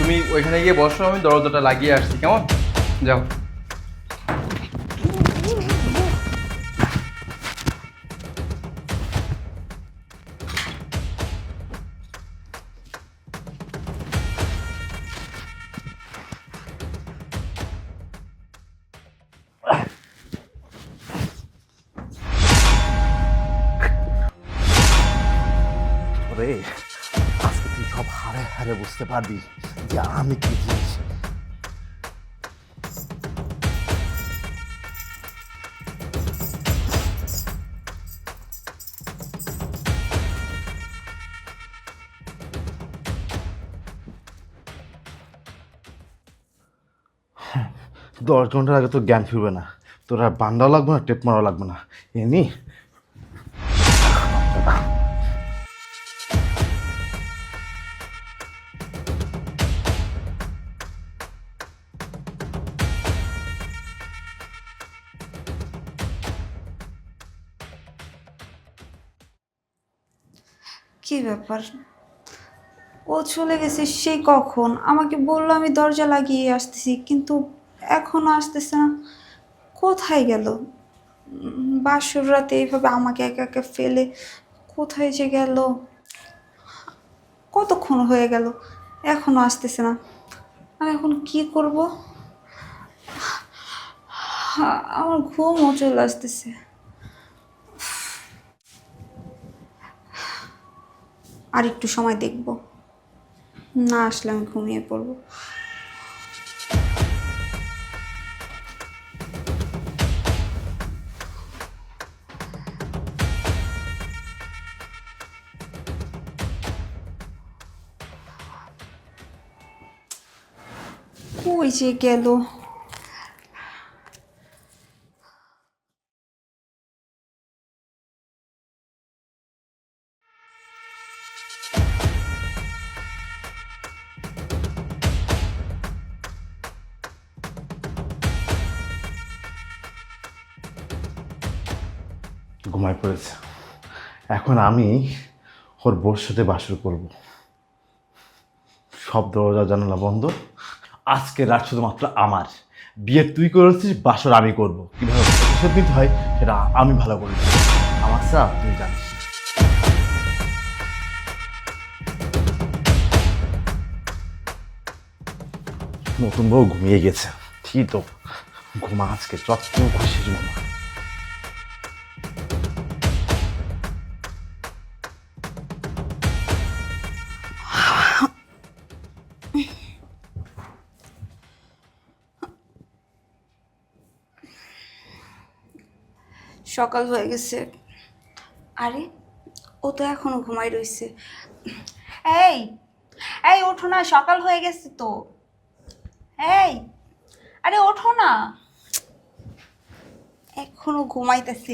তুমি ওইখানে গিয়ে বসো, আমি দরজাটা লাগিয়ে আসছি, কেমন? যাও। ওরে, আজকে তুই সব হারে হারে বুঝতে পারবি যে আমি কি জিনিস। দশ ঘন্টার আগে তো জ্ঞান ফিরবে না, তোর আর বান্দাও লাগবে না, টেপ মারাও লাগবে না। এমনি কি ব্যাপার? ও চলে গেছে সেই কখন? আমাকে বললো আমি দরজা লাগিয়ে আসতেছি, কিন্তু এখনো আসতেছে না। কোথায় গেল? বাসর রাতে এইভাবে আমাকে একা একা ফেলে কোথায় যে গেল? কতক্ষণ হয়ে গেল, এখনো আসতেছে না। আমি এখন কি করব? আমার ঘুমও চলে আসতেছে। আর একটু সময় দেখব, না আসলে আমি ঘুমিয়ে পড়বো। কই যে গেল? ঘুমায় পড়েছে। এখন আমি ওর বোর সাথে বাসর করব। সব দরজা জানালা বন্ধ। আজকে রাত শুধুমাত্র আমার। বিয়ে তুই করেছিস, বাসর আমি করব। কীভাবে প্রতিশোধ নিতে হয় সেটা আমি ভালো করে জানি। আমার সাথে তুই জানিস। নতুন বউ ঘুমিয়ে গেছে, ঠিক তো ঘুমা আজকে যত খুশি ঘুমা। সকাল হয়ে গেছে। আরে ও তো এখনো ঘুমাই রইছে। এই এই ওঠো না, সকাল হয়ে গেছে তো। এই আরে ওঠো না, এখনো ঘুমাইতেছে।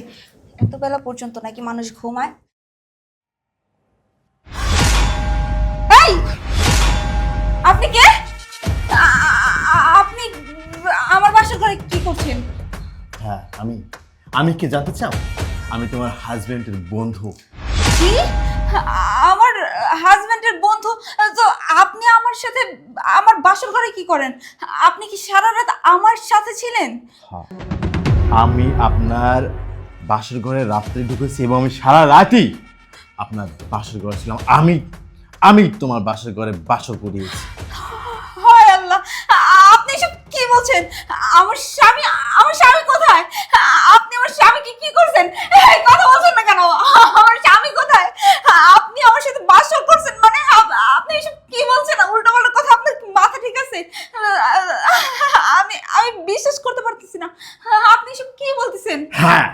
এত বেলা পর্যন্ত নাকি মানুষ ঘুমায়? এই আপনি কে? আপনি আমার বাসার ঘরে কি করছেন? হ্যাঁ, আমি কি জানতে চাও? আমি তোমার হাজবেন্ডের বন্ধু। কি? আমার হাজবেন্ডের বন্ধু? তো আপনি আমার সাথে আমার বাসর ঘরে কি করেন? আপনি কি সারা রাত আমার সাথে ছিলেন? হ্যাঁ, আমি আপনার বাসর ঘরে রাত্রে ঢুকেছি এবং আমি সারা রাতই আপনার বাসর ঘরে ছিলাম। আমি তোমার বাসর ঘরে বাসর করিয়েছি। হায় আল্লাহ, আপনি এসব কি বলছেন? আমার স্বামী কোথায়? আপনি আমার স্বামীকে কি করছেন? এই কথা বলছেন না কেন? আমার স্বামী কোথায়? আপনি আমার সাথে বাসর করছেন মানে? আপনি এসব কি বলছেন? উল্টোপাল্টা কথা। আপনার কি মাথা ঠিক আছে? আমি বিশ্বাস করতে পারতেছি না। আপনি এসব কি বলতেছেন? হ্যাঁ,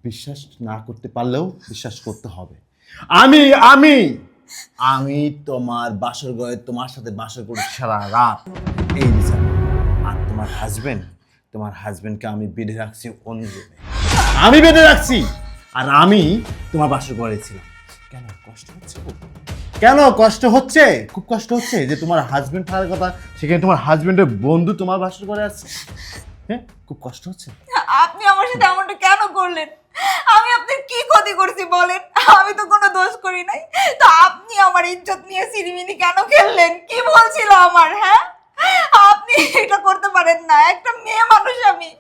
বিশ্বাস না করতে পারলেও বিশ্বাস করতে হবে। আমি আমি আমি তোমার বাসর ঘরে তোমার সাথে বাসর করি সারা রাত, এই বিচার। আর তোমার হাজবেন্ডকে আমি বেঁধে রাখছি অন্য রুমে। আমি বেঁধে রাখছি, আর আমি তোমার বাসর ঘরে ছিলাম। কেন কষ্ট হচ্ছে? কেন কষ্ট হচ্ছে? খুব কষ্ট হচ্ছে যে তোমার হাজবেন্ড থাকার কথা, সেখানে তোমার হাজবেন্ডের বন্ধু তোমার বাসর ঘরে আছে। হ্যাঁ, খুব কষ্ট হচ্ছে। আপনি আমার সাথে এমনটা কেন করলেন? আমি আপনার কি ক্ষতি করছি বলেন? আমি তো কোনো দোষ করি নাই। তো আপনি আমার ইজ্জত নিয়ে সিনেমিনি কেন খেললেন? কি বলছিল আমার, হ্যাঁ? আপনি এটা করতে পারেন না, একটা মেয়ে মানুষ আমি।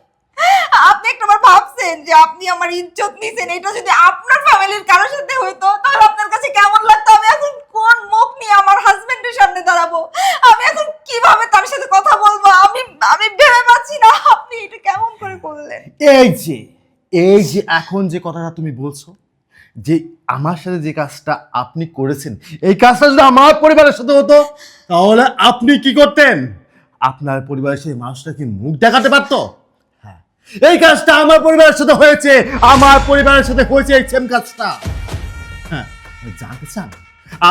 আপনি একটাবার ভাবছেন যে আপনি আমার ইজ্জত নিছেন, এটা যদি আপনার ফ্যামিলির কারোর সাথে হইতো তাহলে আপনার কাছে কেমন লাগতো? আমি এখন কোন মুখ নিয়ে আমার হাজবেন্ডের সামনে দাঁড়াবো? আমি এখন কিভাবে তার সাথে কথা বলবো? আমি আমি ভেবে পাচ্ছি না। আপনি এটা কেমন করে করলেন? এই যে এখন যে কথাটা তুমি বলছো, যে আমার সাথে যে কাজটা আপনি করেছেন, এই কাজটা যদি আমার পরিবারের সাথে হতো তাহলে আপনি কি করতেন? আপনার পরিবারের সেই মানুষটা কি মুখ দেখাতে পারতো? হ্যাঁ, এই কাজটা আমার পরিবারের সাথে হয়েছে, আমার পরিবারের সাথে হয়েছে এই সেম কাজটা। হ্যাঁ, জানতে চান?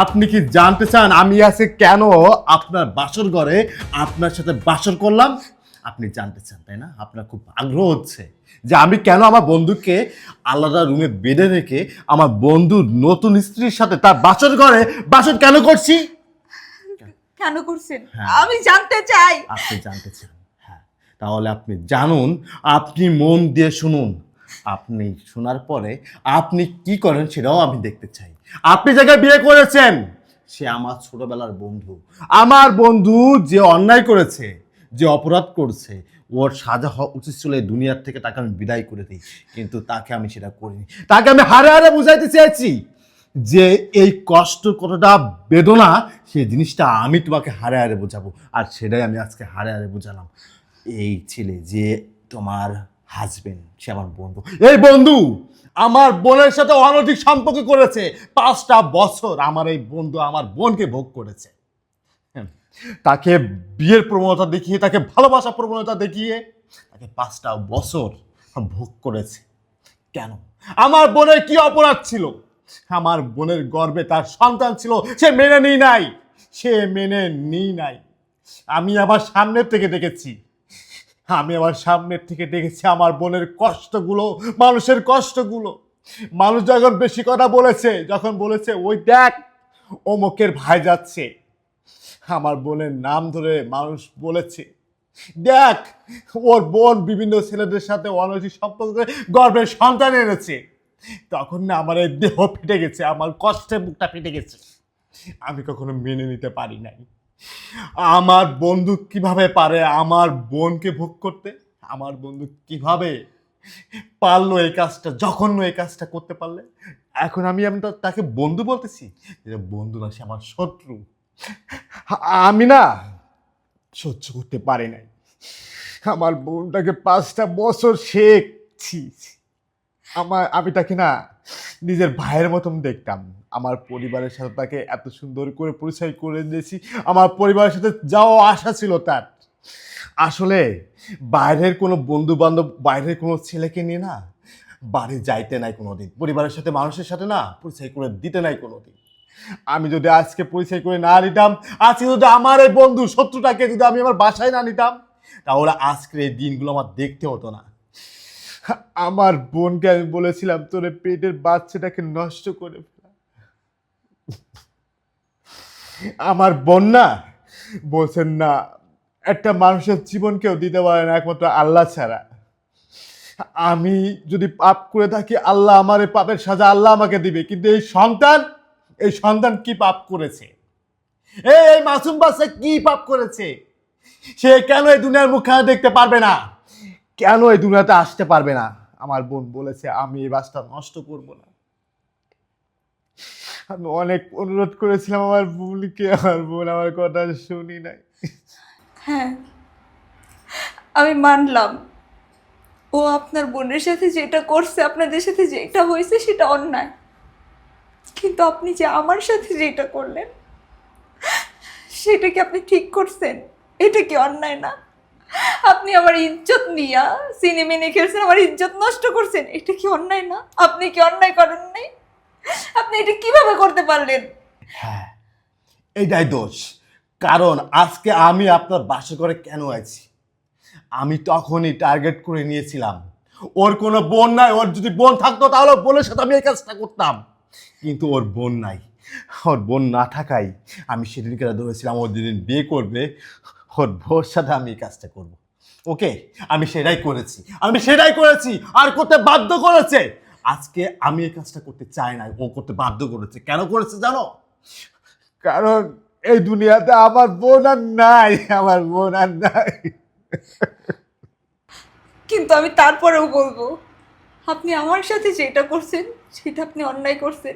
আপনি কি জানতে চান আমি আজকে কেন আপনার বাসর ঘরে আপনার সাথে বাসর করলাম? আপনি জানতে চান, তাই না? আপনার খুব আগ্রহ হচ্ছে যে আমি কেন আমার বন্ধুকে আলাদা রুমে বেঁধে রেখে আমার বন্ধুর নতুন স্ত্রীর সাথে তার বাসর ঘরে বাসর কেন করছি? কেন করছেন? হ্যাঁ। আমি জানতে চাই। আপনি জানতে চান? হ্যাঁ, তাহলে আপনি জানুন, আপনি মন দিয়ে শুনুন। আপনি শোনার পরে আপনি কি করেন সেটাও আমি দেখতে চাই। আপনি যাকে বিয়ে করেছেন সে আমার ছোটবেলার বন্ধু, আমার বন্ধু যে অন্যায় করেছে, যে অপরাধ করছে, ওর সাজা হওয়া উচিত ছিল এই দুনিয়ার থেকে, তাকে আমি বিদায় করে দিই, কিন্তু তাকে আমি সেটা করিনি। তাকে আমি হারে হারে বুঝাইতে চেয়েছি যে এই কষ্ট কতটা বেদনা, সেই জিনিসটা আমি তোমাকে হারে হারে বোঝাবো, আর সেটাই আমি আজকে হারে হারে বোঝালাম। এই ছেলে যে তোমার হাজবেন্ড, সে আমার বন্ধু, এই বন্ধু আমার বোনের সাথে অনৈতিক সম্পর্ক করেছে। 5টা বছর আমার এই বন্ধু আমার বোনকে ভোগ করেছে। তাকে বিয়ের প্রবণতা দেখিয়ে, তাকে ভালোবাসা প্রবণতা দেখিয়ে তাকে 5টা বছর ভোগ করেছে। কেন? আমার বোনের কি অপরাধ ছিল? আমার বোনের গর্ভে তার সন্তান ছিল, সে মেনে নিই নাই। আমি আমার সামনের থেকে দেখেছি, আমার বোনের কষ্টগুলো, মানুষের কষ্টগুলো। মানুষ যখন বেশি কথা বলেছে, যখন বলেছে ওই দেখ অমুকের ভাই যাচ্ছে, আমার বোনের নাম ধরে মানুষ বলেছে দেখ ওর বোন বিভিন্ন ছেলেদের সাথে অনৈতিক সম্পর্ক করে গর্ভের সন্তান এনেছে, তখন না আমার এই দেহ ফেটে গেছে, আমার কষ্টে বুকটা ফেটে গেছে। আমি কখনো মেনে নিতে পারি নাই। আমার বন্ধু কিভাবে পারে আমার বোনকে ভোগ করতে? আমার বন্ধু কিভাবে পারলো এই কাজটা, জঘন্য এই কাজটা করতে পারলে? এখন আমি তাকে বন্ধু বলতেছি, বন্ধু না, সে আমার শত্রু। আমি না সহ্য করতে পারি নাই। আমার বোনটাকে 5টা বছর শেখছি, আমি তাকে না নিজের ভাইয়ের মতন দেখতাম। আমার পরিবারের সাথে তাকে এত সুন্দর করে পরিচয় করে দিয়েছি, আমার পরিবারের সাথে যাওয়া আশা ছিল তার। আসলে বাইরের কোনো বন্ধু বান্ধব, বাইরের কোনো ছেলেকে নিয়ে না বাড়ি যাইতে নাই কোনোদিন, পরিবারের সাথে মানুষের সাথে না পরিচয় করে দিতে নাই কোনোদিন। আমি যদি আজকে পরিচয় করে না নিতাম, আজকে যদি আমার এই বন্ধু শত্রুটাকে যদি আমি আমার বাসায় না নিতাম, তাহলে আজকের এই দিনগুলো আমার দেখতে হতো না। আমার বোনকে আমি বলেছিলাম তোর পেটের বাচ্চাটাকে নষ্ট করে ফেলা। আমার বোন না বলছেন না, একটা মানুষের জীবন কেউ দিতে পারে না একমাত্র আল্লাহ ছাড়া। আমি যদি পাপ করে থাকি, আল্লাহ আমার এই পাপের সাজা আল্লাহ আমাকে দিবে, কিন্তু এই সন্তান কি পাপ করেছে? এই মাসুম বাচ্চা কি পাপ করেছে? সে কেন এই দুনিয়ার মুখখানা দেখতে পারবে না? কেন এই দুনিয়াতে আসতে পারবে না? আমার বোন বলেছে আমি এই বাসটা নষ্ট করব না। আমি অনেক অনুরোধ করেছিলাম আমার বোনকে, আমার বোন আমার কথা শুনি নাই। হ্যাঁ, আমি মানলাম ও আপনার বোনের সাথে যেটা করছে, আপনাদের সাথে যেটা হয়েছে সেটা অন্যায়, কিন্তু আপনি যে আমার সাথে যেটা করলেন সেটা কি আপনি ঠিক করছেন? এটা কি অন্যায় না? আপনি আমার ইজ্জত নিয়া সিনেমিনি খেলছেন, আমার ইজ্জত নষ্ট করছেন, এটা কি অন্যায় না? আপনি কি অন্যায় করেন নাই? আপনি এটা কিভাবে করতে পারলেন? হ্যাঁ, এইটাই দোষ। কারণ আজকে আমি আপনার বাসা করে কেন আছি, আমি তখনই টার্গেট করে নিয়েছিলাম ওর কোনো বোন নাই। ওর যদি বোন থাকতো তাহলে বোনের সাথে আমি এই কাজটা করতাম, কিন্তু ওর বোন নাই। ওর বোন না থাকাই আমি সেদিনকে ধরেছিলাম ও যেদিন বিয়ে করবে ওর বোর সাথে আমি এই কাজটা করব। ওকে, আমি সেটাই করেছি, আর করতে বাধ্য করেছে আজকে আমি এই কাজটা করতে চাই না, ও করতে বাধ্য করেছে। কেন করেছে জানো? কারণ এই দুনিয়াতে আমার বোন আর নাই, আমার বোন আর নাই। কিন্তু আমি তারপরেও বলবো, আপনি আমার সাথে যেটা করছেন সেটা আপনি অন্যায় করছেন।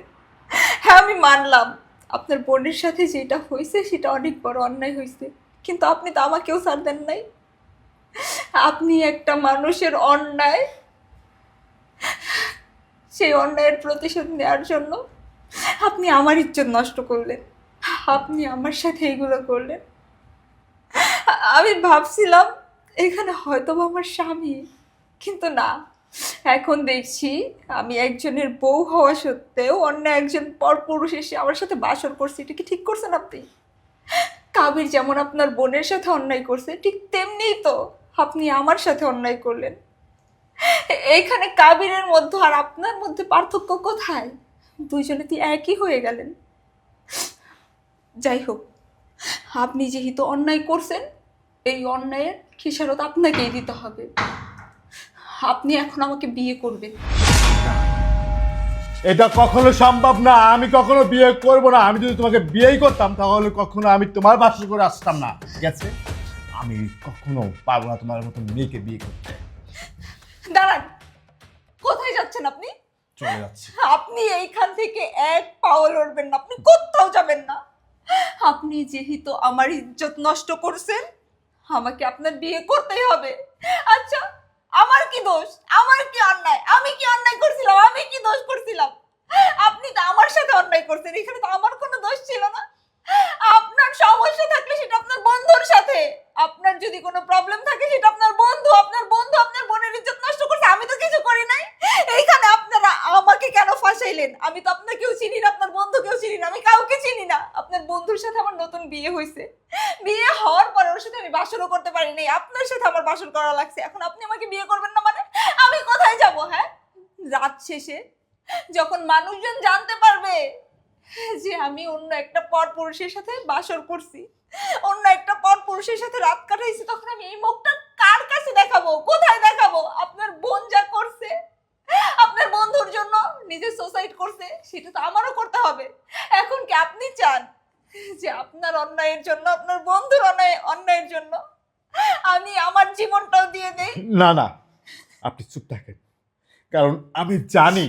হ্যাঁ, আমি মানলাম আপনার বোনের সাথে যেটা হয়েছে সেটা অনেক বড় অন্যায় হয়েছে, কিন্তু আপনি তো আমাকেও ছাড় দেন নাই। আপনি একটা মানুষের অন্যায়, সেই অন্যায়ের প্রতিশোধ নেওয়ার জন্য আপনি আমার ইজ্জত নষ্ট করলেন, আপনি আমার সাথে এইগুলো করলেন। আমি ভাবছিলাম এখানে হয়তো বা আমার স্বামী, কিন্তু না, এখন দেখছি আমি একজনের বউ হওয়া সত্ত্বেও অন্য একজন পরপুরুষ এসে আমার সাথে বাসর করছে। এটা কি ঠিক করছেন আপনি? কাবির যেমন আপনার বোনের সাথে অন্যায় করছে, ঠিক তেমনিই তো আপনি আমার সাথে অন্যায় করলেন। এইখানে কাবিরের মধ্যে আর আপনার মধ্যে পার্থক্য কোথায়? দুইজনে তো একই হয়ে গেলেন। যাই হোক, আপনি যেহেতু অন্যায় করছেন, এই অন্যায়ের খেসারত আপনাকেই দিতে হবে। আপনি এখন আমাকে বিয়ে করবেন। এটা কখনো সম্ভব না, আমি কখনো বিয়ে করব না। আমি যদি তোমাকে বিয়েই করতাম তাহলে কখনো আমি তোমার বাসা করে আসতাম না, ঠিক আছে? আমি কখনো পারবো না তোমার মতো মেয়েকে বিয়ে করতে। দাঁড়ান, কোথায় যাচ্ছেন আপনি? চলে যাচ্ছি। আপনি এইখান থেকে এক পাও লড়বেন না, আপনি কোথাও যাবেন না। আপনি যেহেতু আমার ইজ্জত নষ্ট করছেন, আমাকে আপনার বিয়ে করতেই হবে। আচ্ছা, আমার কি দোষ? আমার কি অন্যায়? আমি কি অন্যায় করছিলাম? আমি কি দোষ করছিলাম? আপনি তো আমার সাথে অন্যায় করছেন, এখানে তো আমার কোনো দোষ ছিল না। আপনার সমস্যা থাকলে সেটা আপনার বন্ধুর সাথে, আপনার যদি কোনো প্রবলেম থাকে সেটা আপনার বন্ধু আপনার বোনের ইজ্জত নষ্ট করছে, আমি তো কিছু করি নাই। এইখানে আপনারা আমাকে কেন ফাঁসাইলেন? আমি তো আপনাকেও চিনি না, আপনার বন্ধুকেও চিনি না, আমি কাউকে চিনি না। আপনার বন্ধুর সাথে আমার নতুন বিয়ে হয়েছে, বিয়ে হওয়ার পর ওর সাথে আমি বাসরও করতে পারি নাই, আপনার সাথে আমার বাসর করা লাগছে। এখন আপনি আমাকে বিয়ে করবেন না মানে আমি কোথায় যাব? হ্যাঁ, রাত শেষে যখন মানুষজন জানতে পারবে যে আমি অন্য একটা পরপুরুষের সাথে বাসর করছি, অন্য একটা পরপুরুষের সাথে রাত কাটাইছি, তখন আমি এই মুখটা কার কাছে দেখাবো? কোথায় দেখাবো? আপনার বোন যা করছে, আপনার বন্ধুর জন্য নিজে সুসাইড করছে, সেটা তো আমারও করতে হবে। এখন কি আপনি চান যে আপনার অন্যায়ের জন্য, আপনার বন্ধুর অন্যায়ের জন্য আমি আমার জীবনটাও দিয়ে দেই? না না, আপনি চুপ থাকেন। কারণ আমি জানি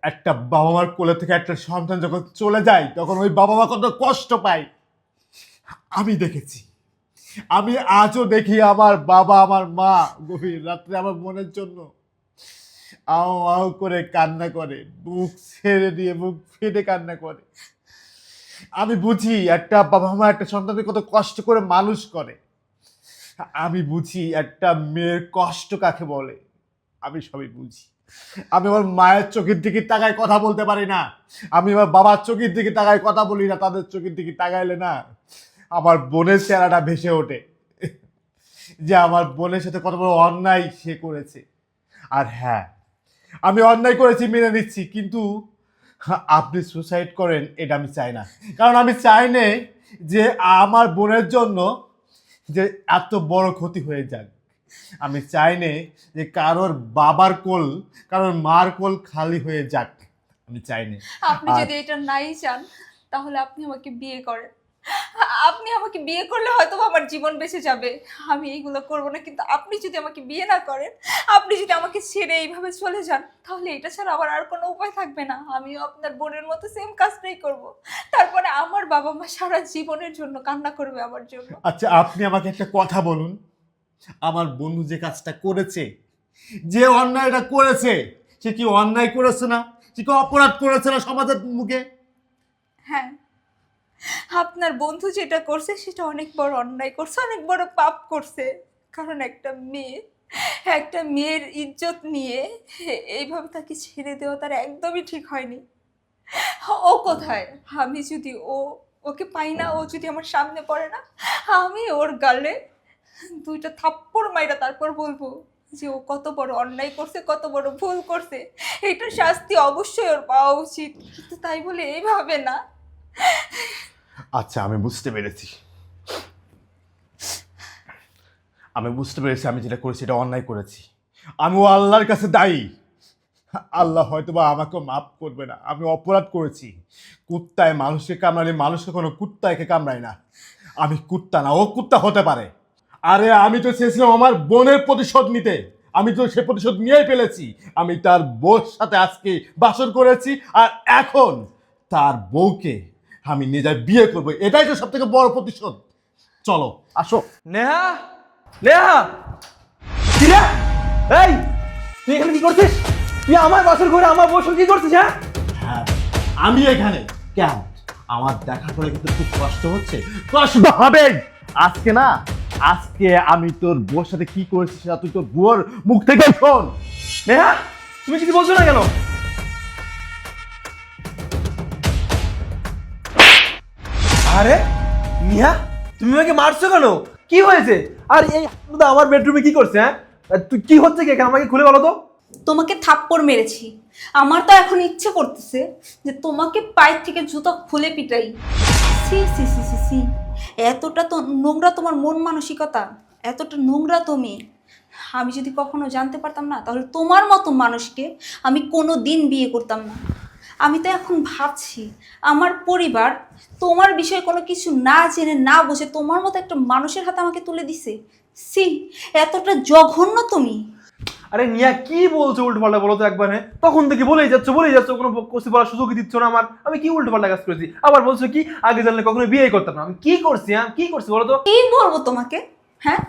একটা বাবা মার কোলে থেকে একটা সন্তান যখন চলে যায় তখন ওই বাবা মা কত কষ্ট পায়। আমি দেখেছি, আমি আজও দেখি আমার বাবা আমার মা গভীর রাত্রে আমার বোনের জন্য আও আও করে কান্না করে, বুক ছেড়ে দিয়ে বুক ফেটে কান্না করে। আমি বুঝি একটা বাবা মা একটা সন্তানকে কত কষ্ট করে মানুষ করে। আমি বুঝি একটা মেয়ের কষ্ট কাকে বলে, আমি সবই বুঝি। আমি আমার মায়ের চোখের দিকে তাকায় কথা বলতে পারি না, আমি আমার বাবার চোখের দিকে তাকায় কথা বলি না। তাদের চোখের দিকে তাকাইলে না আমার বোনের চেহারাটা ভেসে ওঠে, যে আমার বোনের সাথে কত বড় অন্যায় সে করেছে। আর হ্যাঁ, আমি অন্যায় করেছি মেনে নিচ্ছি, কিন্তু আপনি সুসাইড করেন এটা আমি চাই না। কারণ আমি চাই না যে আমার বোনের জন্য যে এত বড় ক্ষতি হয়ে যাক। আমি চাই না যে কারোর বাবার কোল, কারোর মার কোল খালি হয়ে যাক, আমি চাই না। আপনি যদি এটা নাই চান তাহলে আপনি আমাকে বিয়ে করেন। আপনি আমাকে বিয়ে করলে হয়তো আমার জীবন বেঁচে যাবে, আমি এইগুলো করবো না। কিন্তু আপনি যদি আমাকে বিয়ে না করেন, আপনি যদি আমাকে ছেড়ে এইভাবে চলে যান, তাহলে এটা ছাড়া আমার আর কোনো উপায় থাকবে না। আমিও আপনার বোনের মতো সেম কাজটাই করব। তারপরে আমার বাবা মা সারা জীবনের জন্য কান্না করবে আমার জন্য। আচ্ছা, আপনি আমাকে একটা কথা বলুন, আমার বন্ধু যে কাজটা করেছে, যে অন্যায়টা করেছে, সে কি অন্যায় করেছে না? সে কি অপরাধ করেছে না সমাজের মুখে? হ্যাঁ, আপনার বন্ধু যেটা করছে সেটা অনেক বড় অন্যায় করছে, অনেক বড় পাপ করছে। কারণ একটা মেয়ের ইজ্জত নিয়ে এইভাবে তাকে ছেড়ে দেওয়া তার একদমই ঠিক হয়নি। ও কোথায়? আমি যদি ওকে পাই না, ও যদি আমার সামনে পড়ে না, আমি ওর গালে দুইটা থাপ্পড় মাইরা তারপর বলবো যে ও কত বড় অন্যায় করছে, কত বড় ভুল করছে, এটার শাস্তি অবশ্যই ওর পাওয়া উচিত। কিন্তু তাই বলে এইভাবে না। আচ্ছা, আমি বুঝতে পেরেছি, আমি যেটা করেছি এটা অন্যায় করেছি। আমি ও আল্লাহর কাছে দায়ী। আল্লাহ হয়তোবা আমাকে মাফ করবে না, আমি অপরাধ করেছি। কুত্তায় মানুষকে কামড়ালে মানুষ কখনো কুত্তাকে কামড়ায় না। আমি কুত্তা না, ও কুত্তা হতে পারে। আরে আমি তো চেয়েছিলাম আমার বোনের প্রতিশোধ নিতে, আমি তো সে প্রতিশোধ নিয়েই ফেলেছি। আমি তার বউর সাথে আজকে বাসর করেছি, আর এখন তার বউকে আমি নিজে বিয়ে করবো। এটাই তো সব থেকে বড় প্রতিশোধ। চলো আসো। নেহা, নেহা, কি রে? এই তুই এখানে কি করছিস? তুই আমার বাসর ঘরে আমার বসে কি করছিস? হ্যাঁ, হ্যাঁ, আমি এখানে কেন? আমার দেখা করে কিন্তু খুব কষ্ট হচ্ছে। কষ্ট হবে আজকে না, আজকে আমি তোর বউর সাথে কি করেছি সেটা তুই তোর বউর মুখ থেকে শোন। নেহা, তুমি কিছু বলছো না কেন? আরে নিহা, তুমি আমাকে মারছো কেন? কি হয়েছে? আর এই হারামজাদা আমার বেডরুমে কি করছে? হ্যাঁ, আর তুই কি হচ্ছে কি এখানে? আমাকে খুলে বলো তো। তোমাকে থাপ্পড় মেরেছি, আমার তো এখন ইচ্ছে করতেছে যে তোমাকে পায়ের থেকে জুতো খুলে পিটাই। সি সি সি সি সি, এতটা তো নোংরা তোমার মন মানসিকতা, এতটা নোংরা তুমি। আমি যদি কখনো জানতে পারতাম না, তাহলে তোমার মতো মানুষকে আমি কোনো দিন বিয়ে করতাম না। আমি তো এখন ভাবছি আমার পরিবার তোমার বিষয়ে কোনো কিছু না জেনে না বুঝে তোমার মতো একটা মানুষের হাতে আমাকে তুলে দিছে। সি, এতটা জঘন্য তুমি। আরে নিয়া কি বলছো উল্টো পাল্টা? বলো তো একবার। হ্যাঁ, তখন থেকে বলেই যাচ্ছ, কোনো কিছু বলার সুযোগই দিচ্ছ না আমার। আমি কি উল্টো পাল্টা কাজ করেছি? আবার বলছো কি আগে জানলে কখনো বিয়ে করতাম না। আমি কি করছি? হ্যাঁ, কি করছি বলো তো? কি বলবো তোমাকে? হ্যাঁ,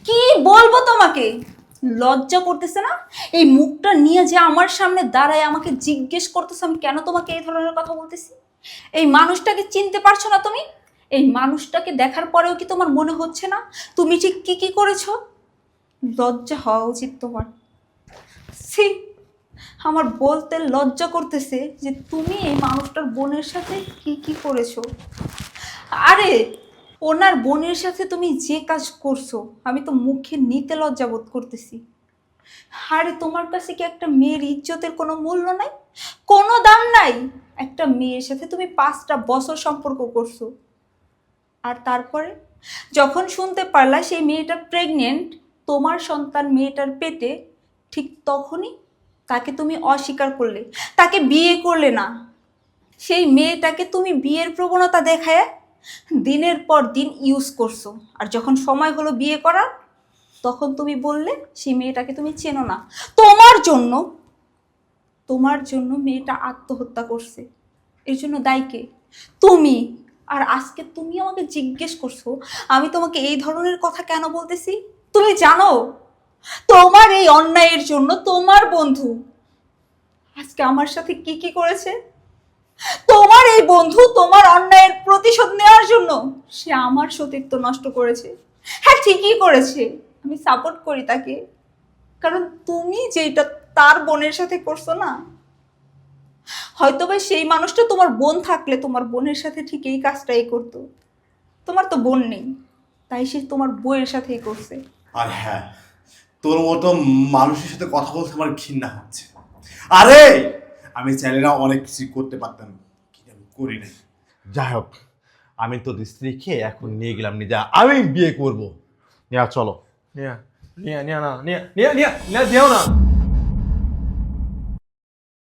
কি বলবো তোমাকে? লজ্জা করতেছে না এই মুখটা নিয়ে যে আমার সামনে দাঁড়ায় আমাকে জিজ্ঞেস করতেছে আমি কেন তোমাকে এই ধরনের কথা বলতেছি? এই মানুষটাকে চিনতে পারছো না তুমি? এই মানুষটাকে দেখার পরেও কি তোমার মনে হচ্ছে না তুমি ঠিক কি কি করেছো? লজ্জা হওয়া উচিত তোমার। ছি, আমার বলতে লজ্জা করতেছে যে তুমি এই মানুষটার বোনের সাথে কি কি করেছো। আরে ওনার বোনের সাথে তুমি যে কাজ করছো আমি তো মুখে নিতে লজ্জা বোধ করতেছি। আরে তোমার কাছে কি একটা মেয়ের ইজ্জতের কোনো মূল্য নাই, কোনো দাম নাই? একটা মেয়ের সাথে তুমি 5টা বছর সম্পর্ক করছো, আর তারপরে যখন শুনতে পারলা সেই মেয়েটা প্রেগনেন্ট, তোমার সন্তান মেয়েটার পেটে, ঠিক তখনই তাকে তুমি অস্বীকার করলে, তাকে বিয়ে করলে না। সেই মেয়েটাকে তুমি বিয়ের প্রবণতা দেখায় দিনের পর দিন ইউজ করছো, আর যখন সময় হলো বিয়ে করার তখন তুমি বললে সেই মেয়েটাকে তুমি চেনো না। তোমার জন্য মেয়েটা আত্মহত্যা করছে। এর জন্য দায়ী কে? তুমি। আর আজকে তুমি আমাকে জিজ্ঞেস করছো আমি তোমাকে এই ধরনের কথা কেন বলতেছি? তুমি জানো তোমার এই অন্যায়ের জন্য তোমার বন্ধু আজকে আমার সাথে কি কি করেছে? তোমার এই বন্ধু তোমার অন্যায়ের প্রতিশোধ নেওয়ার জন্য সে আমার সতীত্ব নষ্ট করেছে। হ্যাঁ, ঠিকই করেছে, আমি সাপোর্ট করি তাকে। কারণ তুমি যেটা তার বোনের সাথে করছো না, হয়তোবা সেই মানুষটা তোমার বোন থাকলে তোমার বোনের সাথে ঠিক এই কাজটাই করতো। তোমার তো বোন নেই, তাই সে তোমার বউয়ের সাথেই করছে। আর হ্যাঁ, তোর মতো মানুষের সাথে কথা বলতে আমার ঘৃণা হচ্ছে। আরে আমি চাইলে না অনেক কিছু করতে পারতাম, কিন্তু আমি করি নাই। যাই হোক, আমি তোর স্ত্রীকে এখন নিয়ে গেলাম, নিজে আমি বিয়ে করবো। নিয়ে চলো। নিয়া নিয়া নিয়া না নিয়া নিয়া নিয়া নিয়া যেও না।